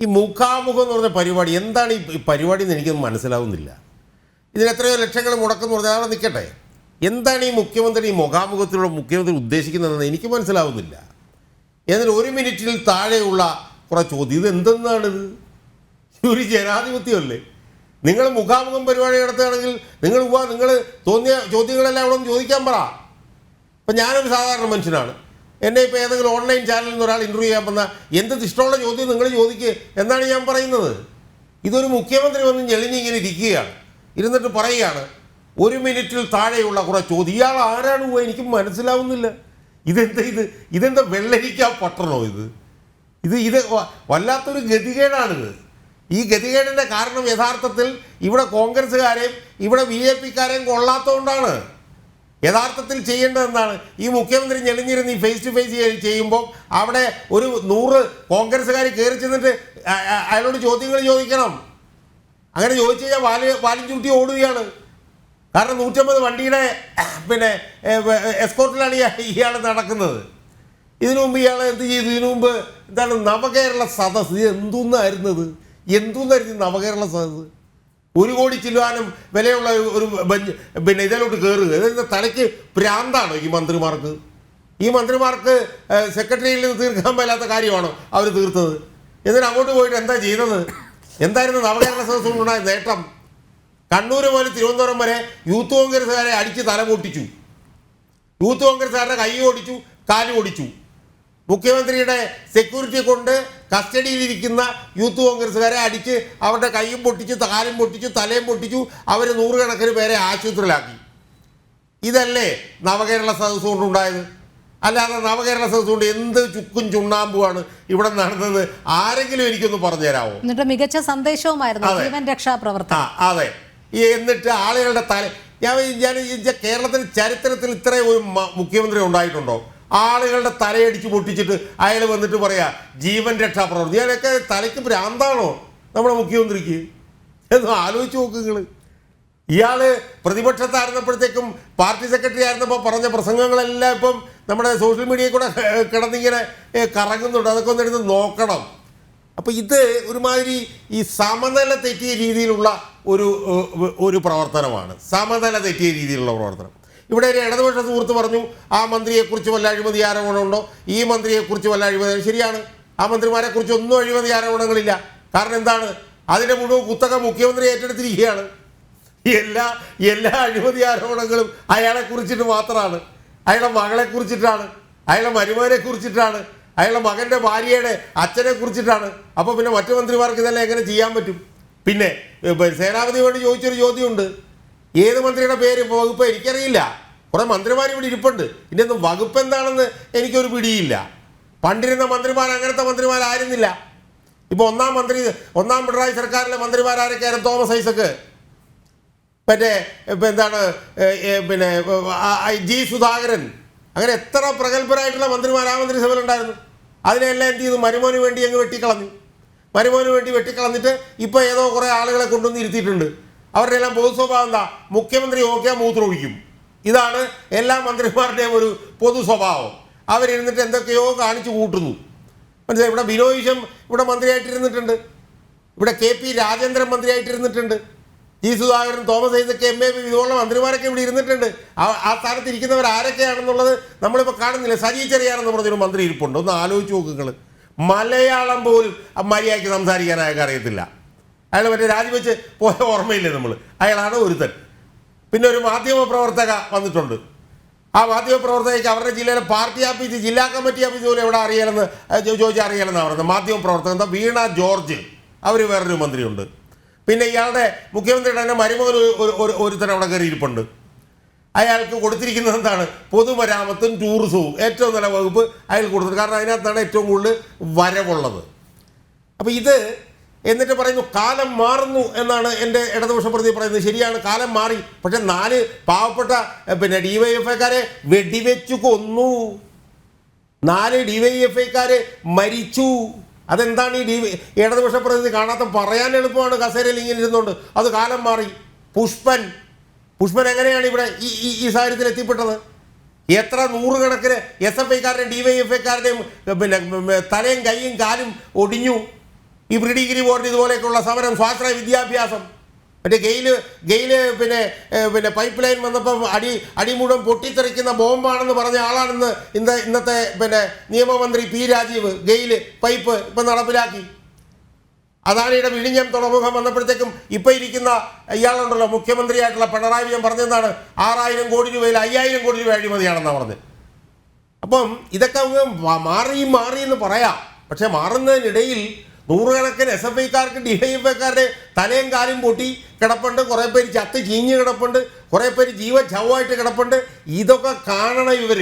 ഈ മുഖാമുഖം എന്ന് പറഞ്ഞ പരിപാടി എന്താണ് ഈ പരിപാടി എന്ന് എനിക്കൊന്നും മനസ്സിലാവുന്നില്ല. ഇതിന് എത്രയോ ലക്ഷങ്ങൾ മുടക്കെന്ന് പറഞ്ഞാൽ അവിടെ നിൽക്കട്ടെ, എന്താണ് ഈ മുഖ്യമന്ത്രി ഈ മുഖാമുഖത്തിലൂടെ മുഖ്യമന്ത്രി ഉദ്ദേശിക്കുന്നതെന്ന് എനിക്ക് മനസ്സിലാവുന്നില്ല. എന്നാൽ 1 മിനിറ്റിൽ താഴെയുള്ള കുറേ ചോദ്യം, ഇത് എന്തെന്നാണിത്? ഒരു ജനാധിപത്യമല്ലേ? നിങ്ങൾ മുഖാമുഖം പരിപാടി നടത്തുകയാണെങ്കിൽ നിങ്ങൾ തോന്നിയ ചോദ്യങ്ങളെല്ലാം അവിടെ ഒന്ന് ചോദിക്കാൻ പറ. ഇപ്പം ഞാനൊരു സാധാരണ മനുഷ്യനാണ്, എന്നെ ഇപ്പോൾ ഏതെങ്കിലും ഓൺലൈൻ ചാനലിൽ നിന്ന് ഒരാൾ ഇൻ്റർവ്യൂ ചെയ്യാൻ വന്നാൽ എന്ത് ഇഷ്ടമുള്ള ചോദ്യം നിങ്ങൾ ചോദിക്കുക എന്നാണ് ഞാൻ പറയുന്നത്. ഇതൊരു മുഖ്യമന്ത്രി വന്ന് ഞെളിഞ്ഞിങ്ങനെ ഇരിക്കുകയാണ്, ഇരുന്നിട്ട് പറയുകയാണ് 1 മിനിറ്റിൽ താഴെയുള്ള കുറേ ചോദ്യം. ഇയാൾ ആരാണ് എനിക്ക് മനസ്സിലാവുന്നില്ല. ഇതെന്താ വെള്ളരിക്കാ പട്ടണോ ഇത് വല്ലാത്തൊരു ഗതികേടാണിത്. ഈ ഗതികേടിൻ്റെ കാരണം യഥാർത്ഥത്തിൽ ഇവിടെ കോൺഗ്രസ്സുകാരെയും ഇവിടെ BJP-ക്കാരെയും കൊള്ളാത്തതുകൊണ്ടാണ്. യഥാർത്ഥത്തിൽ ചെയ്യേണ്ടത് എന്താണ്? ഈ മുഖ്യമന്ത്രി ഞെളിഞ്ഞിരുന്ന് ഈ ഫേസ് ടു ഫേസ് ചെയ്യുമ്പോൾ അവിടെ ഒരു 100 കോൺഗ്രസ്സുകാർ കയറി ചെന്നിട്ട് അയാളോട് ചോദ്യങ്ങൾ ചോദിക്കണം. അങ്ങനെ ചോദിച്ചു കഴിഞ്ഞാൽ വാലും ചൂട്ടി ഓടുകയാണ്. കാരണം 150 വണ്ടിയുടെ എസ്കോർട്ടിലാണ് ഇയാൾ നടക്കുന്നത്. ഇതിനു മുമ്പ് ഇയാൾ എന്ത് ചെയ്തു? ഇതിനു മുമ്പ് എന്താണ് നവകേരള സദസ്സ്, ഇത് എന്തുന്നായിരുന്നത് നവകേരള സദസ്സ്? 1 കോടി ചില്ലുവാനും വിലയുള്ള ഒരു ഇതിലോട്ട് കയറുക. ഇതിൻ്റെ തലയ്ക്ക് ഭ്രാന്താണോ ഈ മന്ത്രിമാർക്ക്? ഈ മന്ത്രിമാർക്ക് സെക്രട്ടറിയിൽ നിന്ന് തീർക്കാൻ മേലാത്ത കാര്യമാണോ അവർ തീർത്തത്? എന്നിട്ട് അങ്ങോട്ട് പോയിട്ട് എന്താ ചെയ്തത്? എന്തായിരുന്നു നവകേരള സദസ്സ് കൊണ്ടുണ്ടായ നേട്ടം? കണ്ണൂർ മുതൽ തിരുവനന്തപുരം വരെ യൂത്ത് കോൺഗ്രസ്സുകാരെ അടിച്ച് തല പൊട്ടിച്ചു. യൂത്ത് കോൺഗ്രസ്സുകാരുടെ കൈ ഓടിച്ചു, കാല് ഓടിച്ചു. മുഖ്യമന്ത്രിയുടെ സെക്യൂരിറ്റി കൊണ്ട് കസ്റ്റഡിയിലിരിക്കുന്ന യൂത്ത് കോൺഗ്രസ്സുകാരെ അടിച്ച് അവരുടെ കൈയും പൊട്ടിച്ചു, കാലും പൊട്ടിച്ചു, തലയും പൊട്ടിച്ചു. അവർ 100 കണക്കിന് പേരെ ആശുപത്രിയിലാക്കി. ഇതല്ലേ നവകേരള സദസ്സ് കൊണ്ടുണ്ടായത്? അല്ലാതെ നവകേരള സദസ്സ് കൊണ്ട് എന്ത് ചുക്കും ചുണ്ണാമ്പുമാണ് ഇവിടെ നടന്നത്? ആരെങ്കിലും എനിക്കൊന്ന് പറഞ്ഞു തരാമോ? എന്നിട്ട് മികച്ച സന്ദേശവുമായിരുന്നു ജീവൻ രക്ഷാപ്രവർത്തനം. അതെ. എന്നിട്ട് ആളുകളുടെ ഞാൻ കേരളത്തിന്റെ ചരിത്രത്തിൽ ഇത്രയും ഒരു മുഖ്യമന്ത്രി ഉണ്ടായിട്ടുണ്ടോ? ആളുകളുടെ തലയടിച്ച് പൊട്ടിച്ചിട്ട് അയാൾ വന്നിട്ട് പറയാ ജീവൻ രക്ഷാപ്രവർത്തനം. ഇയാളൊക്കെ തലയ്ക്ക് ഭ്രാന്താണോ നമ്മുടെ മുഖ്യമന്ത്രിക്ക്? എന്ന് ആലോചിച്ച് നോക്കുക. ഇയാൾ പ്രതിപക്ഷത്തായിരുന്നപ്പോഴത്തേക്കും പാർട്ടി സെക്രട്ടറി ആയിരുന്നപ്പോൾ പറഞ്ഞ പ്രസംഗങ്ങളെല്ലാം ഇപ്പം നമ്മുടെ സോഷ്യൽ മീഡിയയിൽ കൂടെ കിടന്നിങ്ങനെ കറങ്ങുന്നുണ്ട്. അതൊക്കെ ഒന്ന് എടുത്ത് നോക്കണം. അപ്പോൾ ഇത് ഒരുമാതിരി ഈ സമനില തെറ്റിയ രീതിയിലുള്ള ഒരു പ്രവർത്തനമാണ്. സമനില തെറ്റിയ രീതിയിലുള്ള പ്രവർത്തനം. ഇവിടെ ഒരു ഇടതുപക്ഷ സുഹൃത്ത് പറഞ്ഞു ആ മന്ത്രിയെക്കുറിച്ച് വല്ല അഴിമതി ആരോപണമുണ്ടോ, ഈ മന്ത്രിയെക്കുറിച്ച് വല്ല അഴിമതി. ശരിയാണ്, ആ മന്ത്രിമാരെക്കുറിച്ച് ഒന്നും അഴിമതി ആരോപണങ്ങളില്ല. കാരണം എന്താണ്? അതിൻ്റെ മുഴുവൻ കുത്തക മുഖ്യമന്ത്രി ഏറ്റെടുത്തിരിക്കുകയാണ്. എല്ലാ അഴിമതി ആരോപണങ്ങളും അയാളെ കുറിച്ചിട്ട് മാത്രമാണ്, അയാളുടെ മകളെ കുറിച്ചിട്ടാണ്, അയാളുടെ മരുമകനെ കുറിച്ചിട്ടാണ്, അയാളുടെ മകൻ്റെ ഭാര്യയുടെ അച്ഛനെ കുറിച്ചിട്ടാണ്. അപ്പോൾ പിന്നെ മറ്റു മന്ത്രിമാർക്ക് ഇതെല്ലാം എങ്ങനെ ചെയ്യാൻ പറ്റും? പിന്നെ സേനാപതി വേണ്ടി ചോദിച്ചൊരു ചോദ്യമുണ്ട്, ഏത് മന്ത്രിയുടെ പേര് വകുപ്പ് എനിക്കറിയില്ല. കുറേ മന്ത്രിമാർ ഇവിടെ ഇരിപ്പുണ്ട്, ഇതിൻ്റെ ഒന്നും വകുപ്പ് എന്താണെന്ന് എനിക്കൊരു പിടിയില്ല. പണ്ടിരുന്ന മന്ത്രിമാർ അങ്ങനത്തെ മന്ത്രിമാരായിരുന്നില്ല. ഇപ്പോൾ ഒന്നാം പിണറായി സർക്കാരിലെ മന്ത്രിമാരാരൊക്കെയായിരുന്നു? തോമസ് ഐസക്ക്, ജി സുധാകരൻ, അങ്ങനെ എത്ര പ്രഗത്ഭരായിട്ടുള്ള മന്ത്രിമാർ ആ മന്ത്രിസഭയിലുണ്ടായിരുന്നു. അതിനെല്ലാം എന്ത് ചെയ്തു? മരുമോന് വേണ്ടി അങ്ങ് വെട്ടിക്കളഞ്ഞിട്ട് ഇപ്പോൾ ഏതോ കുറേ ആളുകളെ കൊണ്ടുവന്ന് ഇരുത്തിയിട്ടുണ്ട്. അവരുടെ എല്ലാം പൊതു സ്വഭാവം എന്താ? മുഖ്യമന്ത്രി നോക്കിയാൽ മൂത്രമൊഴിക്കും. ഇതാണ് എല്ലാ മന്ത്രിമാരുടെയും ഒരു പൊതു സ്വഭാവം. അവരിരുന്നിട്ട് എന്തൊക്കെയോ കാണിച്ചു കൂട്ടുന്നു. മനസ്സിലായി? ഇവിടെ ബിനോയ് വിശ്വം ഇവിടെ മന്ത്രിയായിട്ടിരുന്നിട്ടുണ്ട്, ഇവിടെ KP രാജേന്ദ്രൻ മന്ത്രിയായിട്ടിരുന്നിട്ടുണ്ട്, ജി സുധാകരൻ, തോമസ് ഐസക്, MAB ഇതുപോലുള്ള മന്ത്രിമാരൊക്കെ ഇവിടെ ഇരുന്നിട്ടുണ്ട്. ആ സ്ഥാനത്ത് ഇരിക്കുന്നവർ ആരൊക്കെയാണെന്നുള്ളത് നമ്മളിപ്പോൾ കാണുന്നില്ല. സജി ചെറിയാനെന്ന് പറഞ്ഞൊരു മന്ത്രി ഇരിപ്പുണ്ട്. ഒന്ന് ആലോചിച്ച് നോക്കുങ്ങൾ. മലയാളം പോലും മര്യാദയ്ക്ക് സംസാരിക്കാൻ അയാൾക്ക് അറിയത്തില്ല. അയാൾ രാജിവെച്ച് പോയ ഓർമ്മയില്ലേ നമ്മൾ? അയാളാണ് ഒരുത്തൻ. പിന്നെ ഒരു മാധ്യമപ്രവർത്തക വന്നിട്ടുണ്ട്. ആ മാധ്യമപ്രവർത്തകയ്ക്ക് അവരുടെ ജില്ലയിലെ പാർട്ടി ഓഫീസ്, ജില്ലാ കമ്മിറ്റി ഓഫീസ് പോലും എവിടെ അറിയാലെന്ന് ചോദിച്ചാൽ അറിയാലെന്നാണ് പറയുന്നത്. മാധ്യമപ്രവർത്തകൻ എന്താ വീണ ജോർജ്, അവർ വേറൊരു മന്ത്രിയുണ്ട്. പിന്നെ ഇയാളുടെ മുഖ്യമന്ത്രിയുടെ തന്നെ മരുമകൻ ഒരുത്തൻ അവിടെ കയറി ഇരിപ്പുണ്ട്. അയാൾക്ക് കൊടുത്തിരിക്കുന്നത് എന്താണ്? പൊതുമരാമത്തും ടൂറിസവും ഏറ്റവും നല്ല വകുപ്പ് അയാൾ കൊടുത്തിട്ടുണ്ട്. കാരണം അതിനകത്താണ് ഏറ്റവും കൂടുതൽ വരവുള്ളത്. അപ്പോൾ എന്നിട്ട് പറയുന്നു കാലം മാറുന്നു എന്നാണ് എൻ്റെ ഇടതുപക്ഷ പ്രതി പറയുന്നത്. ശരിയാണ്, കാലം മാറി. പക്ഷെ 4 പാവപ്പെട്ട DYFIക്കാരെ വെടിവെച്ചു കൊന്നു. 4 DYFIക്കാർ മരിച്ചു. അതെന്താണ് ഈ ഇടതുപക്ഷ പ്രതി കാണാത്ത? പറയാൻ എളുപ്പമാണ്, കസേരയിൽ ഇങ്ങനെ ഇരുന്നുകൊണ്ട്. അത് കാലം മാറി. പുഷ്പൻ എങ്ങനെയാണ് ഇവിടെ ഈ സാഹചര്യത്തിൽ എത്തിപ്പെട്ടത്? എത്ര 100 കണക്കിന് SFIക്കാരുടെയും DYFIക്കാരുടെയും തലയും കൈയും കാലും ഒടിഞ്ഞു. ഈ പ്രീ ഡിഗ്രി ബോർഡ് ഇതുപോലെയൊക്കെയുള്ള സമരം, സ്വാശ്രയ വിദ്യാഭ്യാസം, മറ്റേ ഗെയില് പിന്നെ പൈപ്പ് ലൈൻ വന്നപ്പോൾ അടിമുഴുവൻ പൊട്ടിത്തെറിക്കുന്ന ബോംബാണെന്ന് പറഞ്ഞ ആളാണെന്ന് ഇന്നത്തെ പിന്നെ നിയമമന്ത്രി പി രാജീവ്. ഗെയില് പൈപ്പ് ഇപ്പം നടപ്പിലാക്കി. അദാനിയുടെ വിഴിഞ്ഞം തുറമുഖം വന്നപ്പോഴത്തേക്കും ഇപ്പം ഇരിക്കുന്ന ഇയാളുണ്ടല്ലോ മുഖ്യമന്ത്രിയായിട്ടുള്ള പിണറായി വിജയൻ പറഞ്ഞെന്താണ്, 6,000 കോടി രൂപയിൽ 5,000 കോടി രൂപ അഴിമതിയാണെന്നാണ് പറഞ്ഞത്. അപ്പം ഇതൊക്കെ അങ്ങ് മാറി എന്ന് പറയാം. പക്ഷെ മാറുന്നതിനിടയിൽ നൂറുകണക്കിന് SFIക്കാർക്ക് DIFIക്കാരുടെ തലയും കാലും പൊട്ടി കിടപ്പുണ്ട്, കുറേ പേര് ചത്ത് ചീഞ്ഞ് കിടപ്പുണ്ട്, കുറേ പേര് ജീവ ചവമായിട്ട് കിടപ്പുണ്ട്. ഇതൊക്കെ കാണണം ഇവർ.